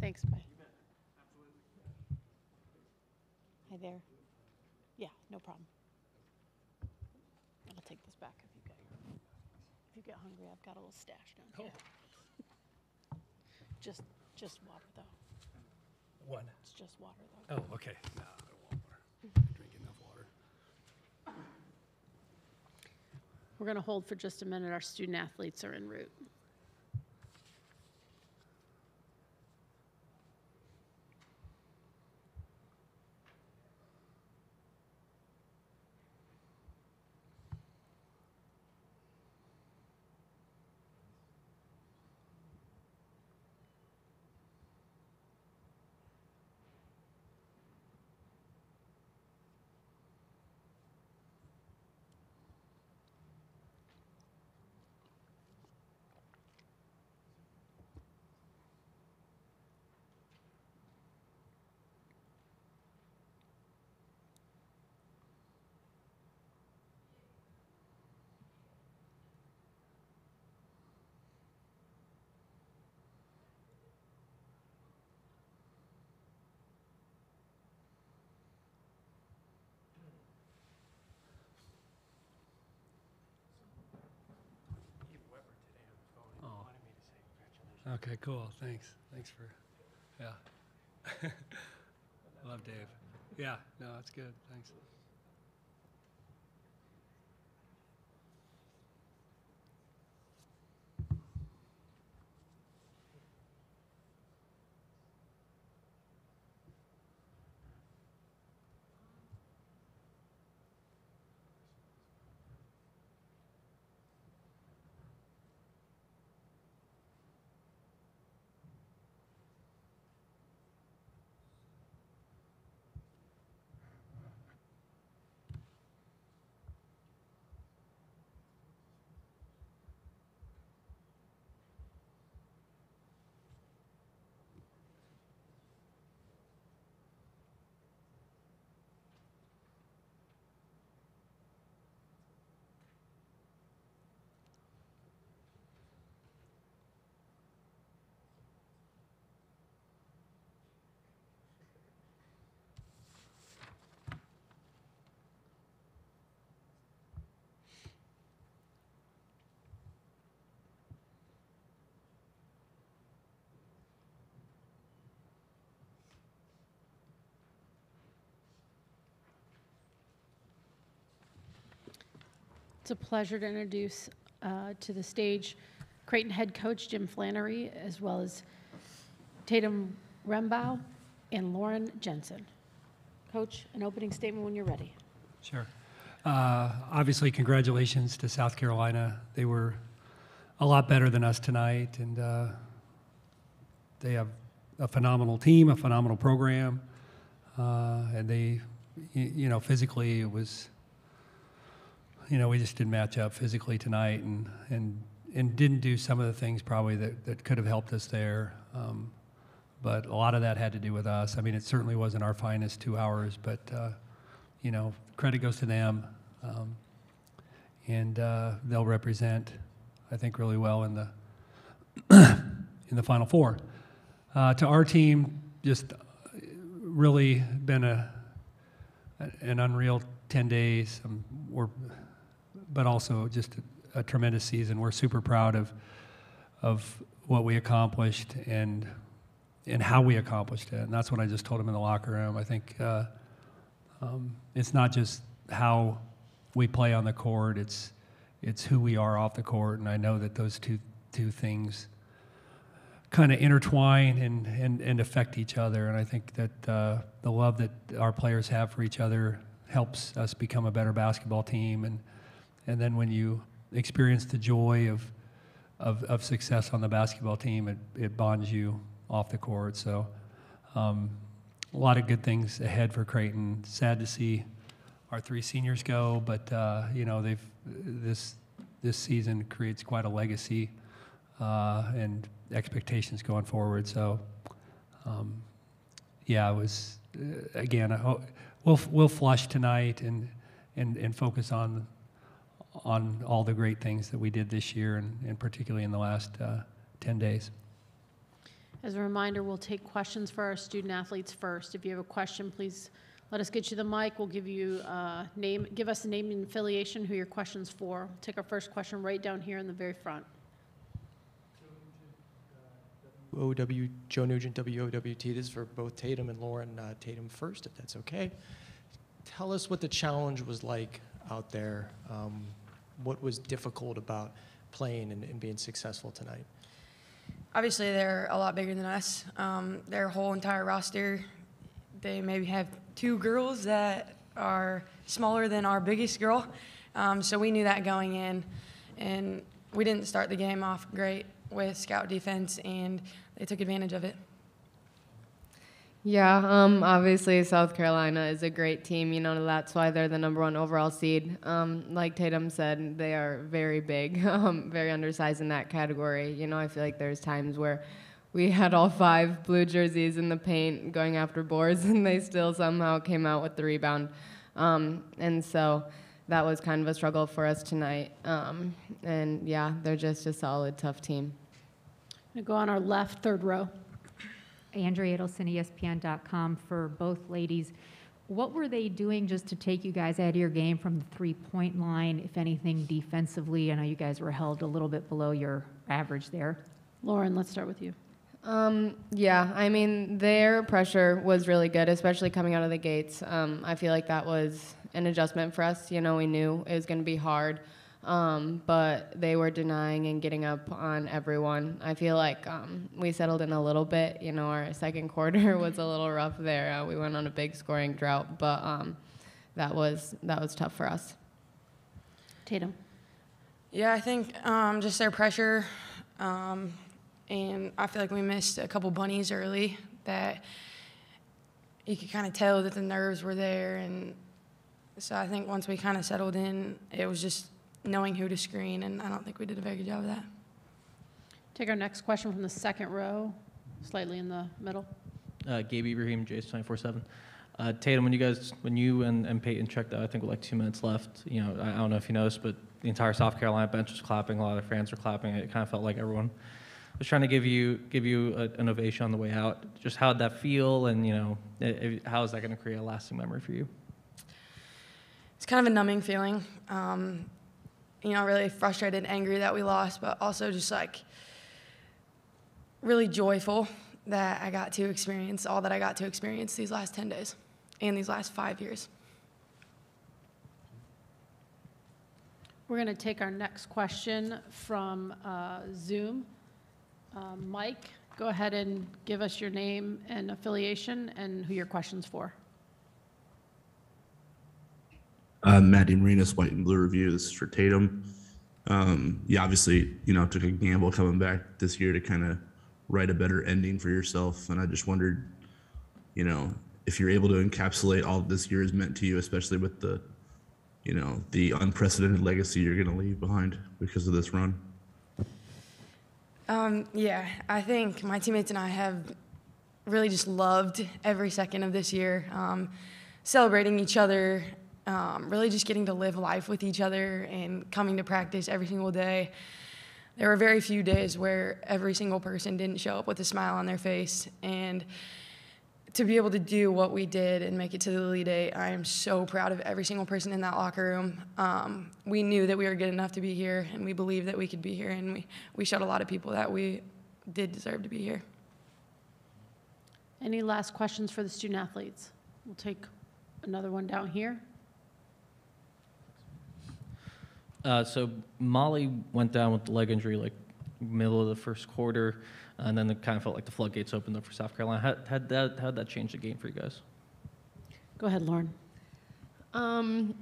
Thanks, bye. Hi there. Yeah, no problem. I'll take this back if you get hungry. I've got a little stash down here. Just water though. What? It's just water though. Oh, okay. No, I don't want water. I drink enough water. We're going to hold for just a minute. Our student athletes are en route. Okay, cool. Thanks. Thanks for, yeah. I love Dave. Yeah, no, that's good. Thanks. It's a pleasure to introduce to the stage Creighton head coach Jim Flanery, as well as Tatum Rembao and Lauren Jensen. Coach, an opening statement when you're ready. Sure. Obviously, congratulations to South Carolina. They were a lot better than us tonight, and they have a phenomenal team, a phenomenal program, and they, physically it was, we just didn't match up physically tonight, and didn't do some of the things probably that could have helped us there. But a lot of that had to do with us. I mean, it certainly wasn't our finest 2 hours, but credit goes to them, and they'll represent, I think, really well in the Final Four. To our team, just really been an unreal 10 days. But also just a tremendous season. We're super proud of what we accomplished and how we accomplished it. And that's what I just told him in the locker room. I think it's not just how we play on the court, it's who we are off the court. And I know that those two things kind of intertwine and affect each other. And I think that the love that our players have for each other helps us become a better basketball team. And then when you experience the joy of success on the basketball team, it bonds you off the court. So a lot of good things ahead for Creighton. Sad to see our three seniors go, but this season creates quite a legacy and expectations going forward. So it was again. We'll flush tonight and focus on all the great things that we did this year, and particularly in the last 10 days. As a reminder, we'll take questions for our student athletes first. If you have a question, please let us get you the mic. We'll give you give us a name and affiliation, who your question's for. We'll take our first question right down here in the very front. OW, Joe Nugent, WOWT. This is for both Tatum and Lauren. Tatum first, if that's okay. Tell us what the challenge was like out there. What was difficult about playing and being successful tonight? Obviously, they're a lot bigger than us. Their whole entire roster, they maybe have 2 girls that are smaller than our biggest girl. So we knew that going in, and we didn't start the game off great with scout defense, and they took advantage of it. Yeah, obviously South Carolina is a great team. You know, that's why they're the #1 overall seed. Like Tatum said, they are very big, very undersized in that category. You know, I feel like there's times where we had all 5 blue jerseys in the paint going after boards, and they still somehow came out with the rebound. And so that was kind of a struggle for us tonight. And yeah, they're just a solid, tough team. I'm going to go on our left, third row. Andrea Adelson, ESPN.com, for both ladies. What were they doing just to take you guys out of your game from the three-point line, if anything, defensively? I know you guys were held a little bit below your average there. Lauren, let's start with you. Yeah, I mean, their pressure was really good, especially coming out of the gates. I feel like that was an adjustment for us. You know, we knew it was going to be hard. But they were denying and getting up on everyone. I feel like we settled in a little bit. You know, our second quarter was a little rough there. We went on a big scoring drought, but that was tough for us. Tatum. Yeah, I think just their pressure, and I feel like we missed a couple bunnies early that you could kind of tell that the nerves were there. And so I think once we kind of settled in, it was just knowing who to screen, and I don't think we did a very good job of that. Take our next question from the second row, slightly in the middle. Gabe Ibrahim, Jays 24/7. Tatum, when you and Peyton checked out, I think with like 2 minutes left, you know, I don't know if you noticed, but the entire South Carolina bench was clapping. A lot of fans were clapping. It kind of felt like everyone was trying to give you an ovation on the way out. Just how'd that feel, and you know, how is that going to create a lasting memory for you? It's kind of a numbing feeling. You know, really frustrated, angry that we lost, but also just like really joyful that I got to experience all that I got to experience these last 10 days and these last 5 years. We're going to take our next question from Zoom. Mike, go ahead and give us your name and affiliation and who your question's for. Matt Marinas, White and Blue Review. This is for Tatum. Yeah, obviously, you know, took a gamble coming back this year to kind of write a better ending for yourself. And I just wondered, you know, if you're able to encapsulate all this year has meant to you, especially with the, you know, the unprecedented legacy you're going to leave behind because of this run. Yeah, I think my teammates and I have really just loved every second of this year, celebrating each other, really just getting to live life with each other and coming to practice every single day. There were very few days where every single person didn't show up with a smile on their face. And to be able to do what we did and make it to the Elite Eight, I am so proud of every single person in that locker room. We knew that we were good enough to be here, and we believed that we could be here, and we showed a lot of people that we did deserve to be here. Any last questions for the student athletes? We'll take another one down here. So Molly went down with the leg injury like middle of the first quarter, and then it kind of felt like the floodgates opened up for South Carolina. How'd that change the game for you guys? Go ahead, Lauren.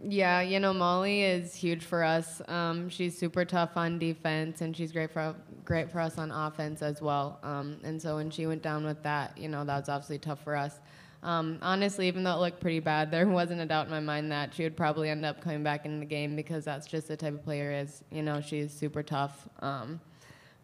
Yeah, you know, Molly is huge for us. She's super tough on defense, and she's great for us on offense as well. And so when she went down with that, you know, that was obviously tough for us. Honestly, even though it looked pretty bad, there wasn't a doubt in my mind that she would probably end up coming back in the game because that's just the type of player is. You know, she's super tough.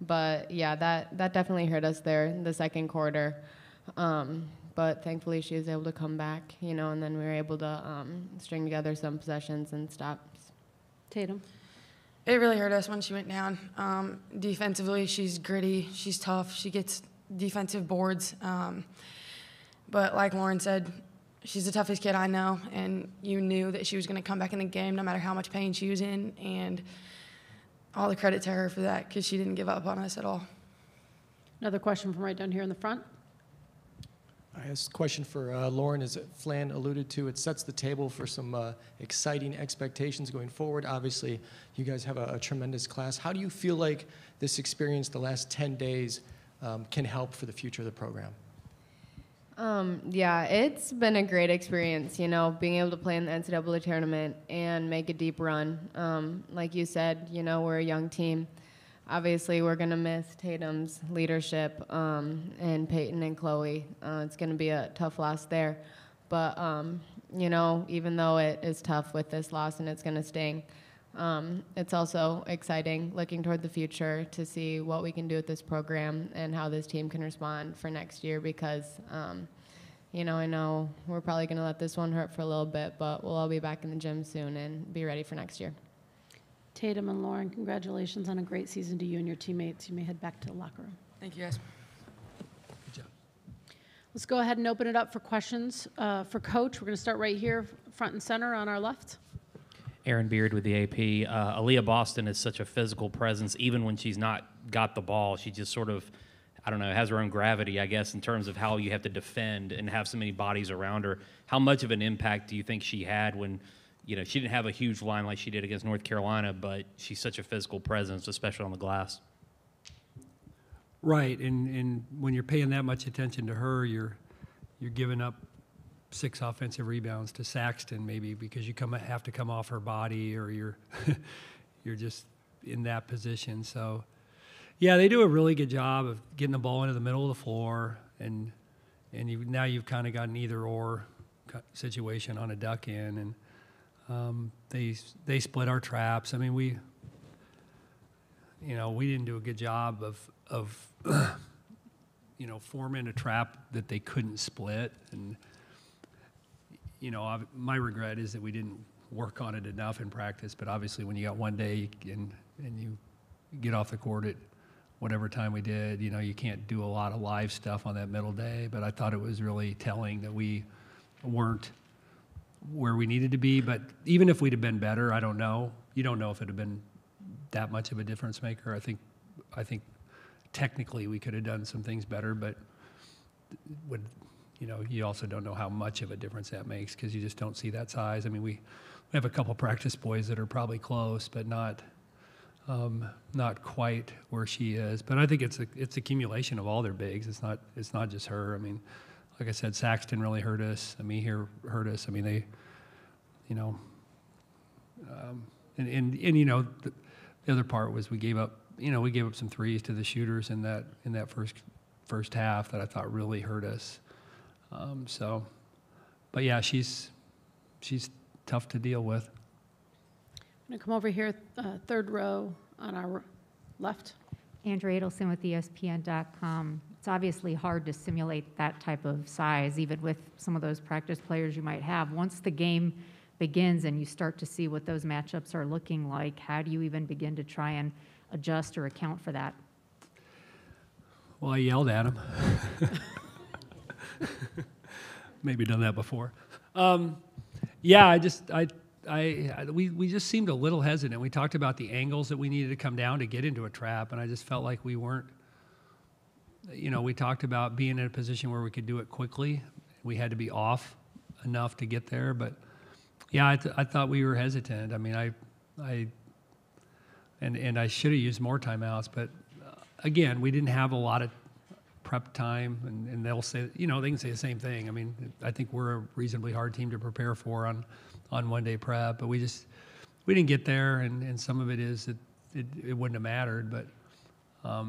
But yeah, that definitely hurt us there in the second quarter. But thankfully she was able to come back, you know, and then we were able to string together some possessions and stops. Tatum. It really hurt us when she went down. Defensively, she's gritty, she's tough, she gets defensive boards. But like Lauren said, she's the toughest kid I know, and you knew that she was going to come back in the game no matter how much pain she was in, and all the credit to her for that because she didn't give up on us at all. Another question from right down here in the front. I have a question for Lauren. As Flan alluded to, it sets the table for some exciting expectations going forward. Obviously, you guys have a tremendous class. How do you feel like this experience the last 10 days can help for the future of the program? Yeah, it's been a great experience, you know, being able to play in the NCAA tournament and make a deep run. Like you said, you know, we're a young team. Obviously, we're going to miss Tatum's leadership and Peyton and Chloe. It's going to be a tough loss there. But, you know, even though it is tough with this loss and it's going to sting, it's also exciting looking toward the future to see what we can do with this program and how this team can respond for next year because, you know, I know we're probably going to let this one hurt for a little bit, but we'll all be back in the gym soon and be ready for next year. Tatum and Lauren, congratulations on a great season to you and your teammates. You may head back to the locker room. Thank you, guys. Good job. Let's go ahead and open it up for questions for Coach. We're going to start right here, front and center on our left. Aaron Beard with the AP. Aaliyah Boston is such a physical presence. Even when she's not got the ball, she just sort of, I don't know, has her own gravity, I guess, in terms of how you have to defend and have so many bodies around her. How much of an impact do you think she had when, you know, she didn't have a huge line like she did against North Carolina, but she's such a physical presence, especially on the glass? Right, and when you're paying that much attention to her, you're giving up 6 offensive rebounds to Saxton maybe because you have to come off her body or you're you're just in that position. So, yeah, they do a really good job of getting the ball into the middle of the floor, and now you've kind of got an either-or situation on a duck in, and they split our traps. I mean, we didn't do a good job of forming a trap that they couldn't split. And my regret is that we didn't work on it enough in practice. But obviously, when you got one day and you get off the court at whatever time we did, you can't do a lot of live stuff on that middle day. But I thought it was really telling that we weren't where we needed to be. But even if we'd have been better, I don't know. You don't know if it had been that much of a difference maker. I think technically we could have done some things better, but you also don't know how much of a difference that makes because you just don't see that size. I mean, we have a couple practice boys that are probably close, but not quite where she is. But I think it's accumulation of all their bigs. It's not just her. I mean, like I said, Saxton really hurt us. Here hurt us. I mean, they, the other part was we gave up some threes to the shooters in that first half that I thought really hurt us. But yeah, she's tough to deal with. I'm going to come over here, third row on our left. Andrea Adelson with ESPN.com. It's obviously hard to simulate that type of size, even with some of those practice players you might have. Once the game begins and you start to see what those matchups are looking like, how do you even begin to try and adjust or account for that? Well, I yelled at him. Maybe done that before. Yeah, we just seemed a little hesitant. We talked about the angles that we needed to come down to get into a trap, and I just felt like we weren't. We talked about being in a position where we could do it quickly. We had to be off enough to get there, but yeah, I thought we were hesitant. I mean, I should have used more timeouts, but again, we didn't have a lot of prep time, and they'll say, they can say the same thing. I mean, I think we're a reasonably hard team to prepare for on one-day prep, but we didn't get there, and some of it is that it wouldn't have mattered, but I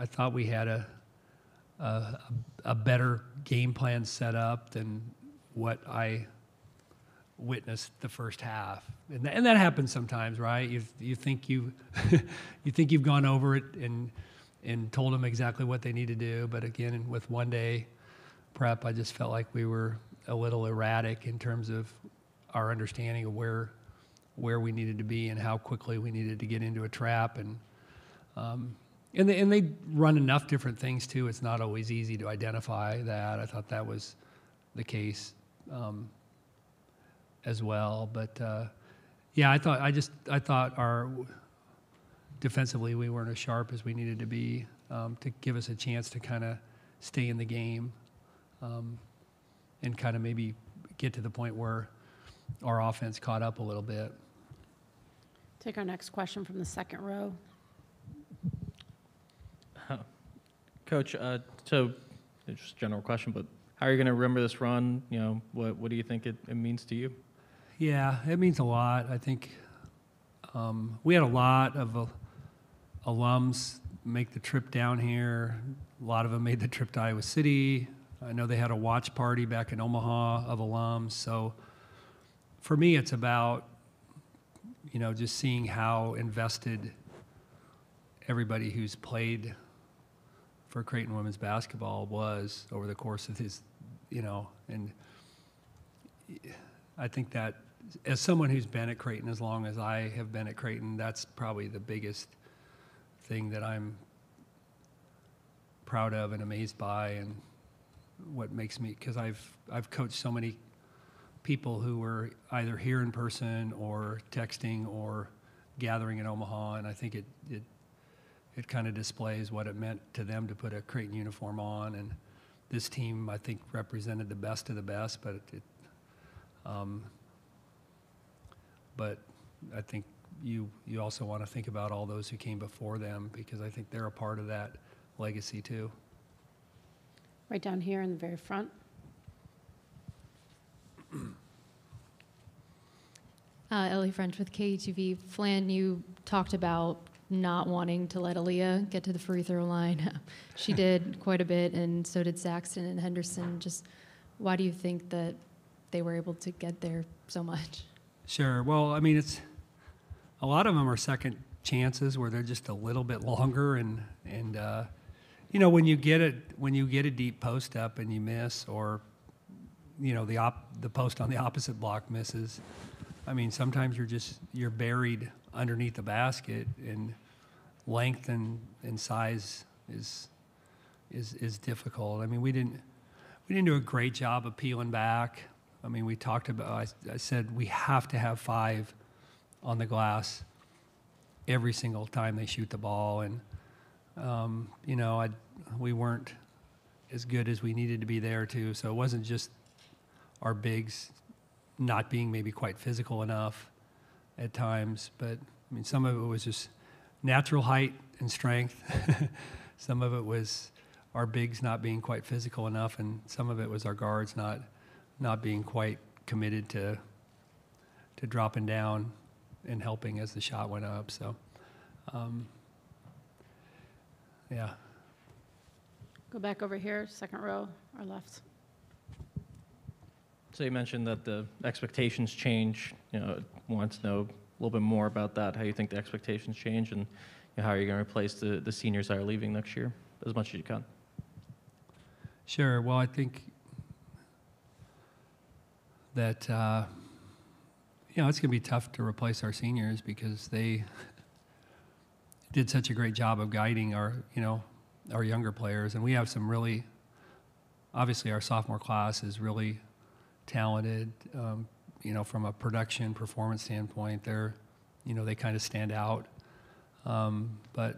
thought we had a better game plan set up than what I witnessed the first half, and that happens sometimes, right? You think you think you've gone over it and told them exactly what they need to do, but again, with one day prep, I just felt like we were a little erratic in terms of our understanding of where we needed to be and how quickly we needed to get into a trap, and And they run enough different things too. It's not always easy to identify that. I thought that was the case as well. But yeah, I thought our defensively we weren't as sharp as we needed to be to give us a chance to kind of stay in the game and kind of maybe get to the point where our offense caught up a little bit. Take our next question from the second row. Coach, so it's just a general question, but how are you going to remember this run? You know, what do you think it means to you? Yeah, it means a lot. I think we had a lot of alums make the trip down here. A lot of them made the trip to Iowa City. I know they had a watch party back in Omaha of alums. So for me, it's about, you know, just seeing how invested everybody who's played for Creighton women's basketball was over the course of his, you know, and I think that as someone who's been at Creighton as long as I have been at Creighton, that's probably the biggest thing that I'm proud of and amazed by, and what makes me, because I've coached so many people who were either here in person or texting or gathering in Omaha, and I think it kind of displays what it meant to them to put a Creighton uniform on. And this team, I think, represented the best of the best, but I think you also want to think about all those who came before them, because I think they're a part of that legacy too. Right down here in the very front. Ellie French with KETV. Flan, you talked about not wanting to let Aaliyah get to the free throw line. She did quite a bit, and so did Saxton and Henderson. Just why do you think that they were able to get there so much? Sure. Well, I mean, it's a lot of them are second chances where they're just a little bit longer, and you know, when you get a deep post up and you miss, or you know the post on the opposite block misses. I mean, sometimes you're buried underneath the basket, and length and size is difficult. I mean, we didn't do a great job of peeling back. I mean, we talked about, I said we have to have 5 on the glass every single time they shoot the ball, and you know, we weren't as good as we needed to be there too. So it wasn't just our bigs not being maybe quite physical enough at times, but I mean, some of it was just natural height and strength. Some of it was our bigs not being quite physical enough, and some of it was our guards not being quite committed to dropping down and helping as the shot went up. So, yeah. Go back over here, second row, our left. So you mentioned that the expectations change. You know, wanted to know a little bit more about that, how you think the expectations change, and you know, how are you going to replace the seniors that are leaving next year as much as you can? Sure. Well, I think that, you know, it's going to be tough to replace our seniors because they did such a great job of guiding our younger players. And we have some really, obviously our sophomore class is really talented, you know, from a production performance standpoint. They're, you know, they kind of stand out. But,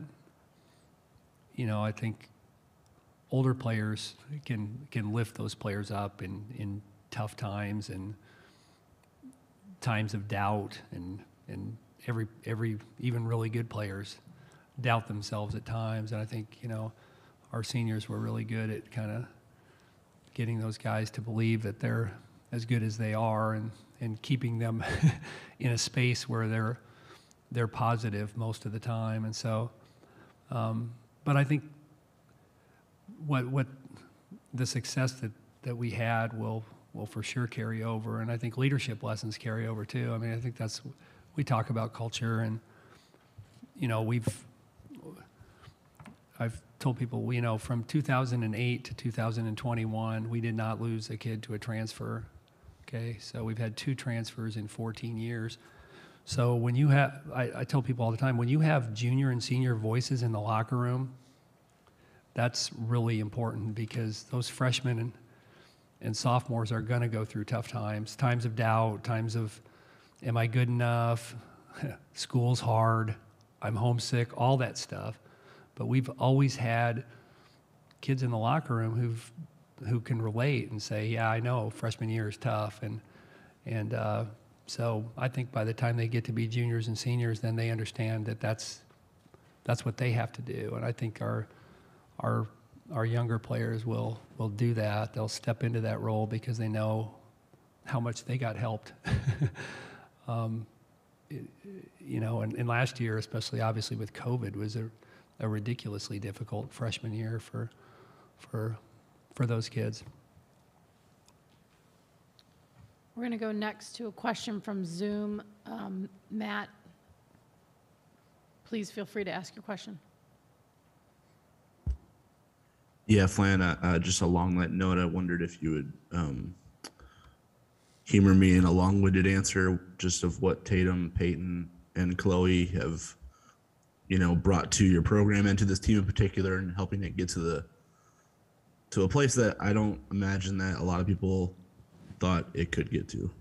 you know, I think older players can lift those players up in tough times and times of doubt, and every even really good players doubt themselves at times. And I think, you know, our seniors were really good at kind of getting those guys to believe that they're as good as they are, and keeping them in a space where they're positive most of the time. And so, but I think what the success that we had will for sure carry over, and I think leadership lessons carry over too. I mean, I think we talk about culture, and you know, I've told people, you know, from 2008 to 2021, we did not lose a kid to a transfer. Okay, so we've had 2 transfers in 14 years. So when you have, I tell people all the time, when you have junior and senior voices in the locker room, that's really important because those freshmen and sophomores are going to go through tough times, times of doubt, times of, am I good enough? School's hard. I'm homesick, all that stuff. But we've always had kids in the locker room who can relate and say, yeah, I know freshman year is tough. And so I think by the time they get to be juniors and seniors, then they understand that that's what they have to do. And I think our younger players will do that. They'll step into that role because they know how much they got helped. You know, and last year, especially obviously with COVID, was a ridiculously difficult freshman year for those kids. We're going to go next to a question from Zoom. Matt, please feel free to ask your question. Yeah, Flan, just along that note, I wondered if you would humor me in a long-winded answer just of what Tatum, Peyton, and Chloe have, you know, brought to your program and to this team in particular and helping it get to a place that I don't imagine that a lot of people thought it could get to.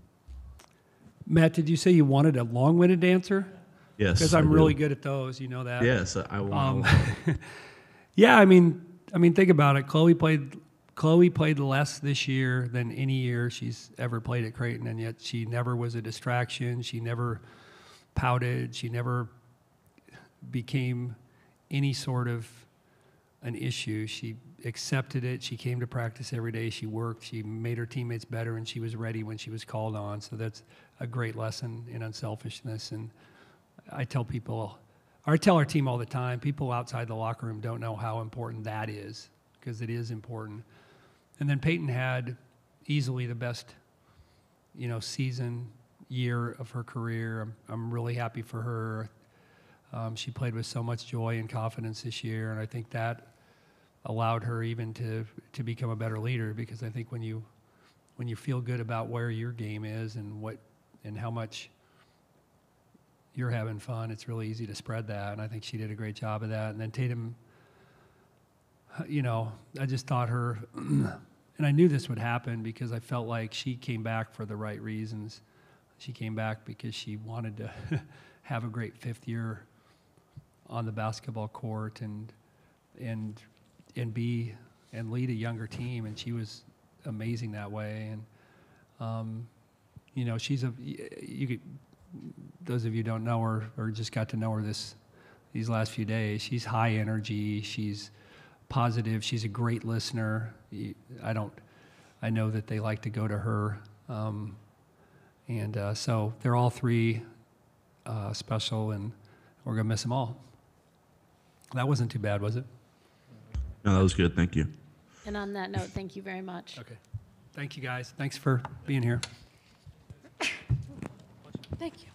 Matt, did you say you wanted a long-winded answer? Yes. Because I'm really good at those, you know that. Yes, I want. Yeah, I mean, think about it. Chloe played less this year than any year she's ever played at Creighton, and yet she never was a distraction. She never pouted. She never became any sort of an issue. She accepted it. She came to practice every day. She worked. She made her teammates better, and she was ready when she was called on. So that's a great lesson in unselfishness. And I tell our team all the time, people outside the locker room don't know how important that is, because it is important. And then Peyton had easily the best, you know, season year of her career. I'm really happy for her. She played with so much joy and confidence this year, and I think that allowed her even to become a better leader, because I think when you feel good about where your game is and how much you're having fun, it's really easy to spread that, and I think she did a great job of that. And then Tatum, you know, I just thought her, and I knew this would happen because I felt like she came back for the right reasons. She came back because she wanted to have a great fifth year on the basketball court and lead a younger team, and she was amazing that way. And you know, those of you who don't know her or just got to know her these last few days, she's high energy, she's positive, she's a great listener. I know that they like to go to her, and so they're all three special, and we're gonna miss them all. That wasn't too bad, was it? No, that was good. Thank you. And on that note, thank you very much. Okay. Thank you, guys. Thanks for being here. Thank you.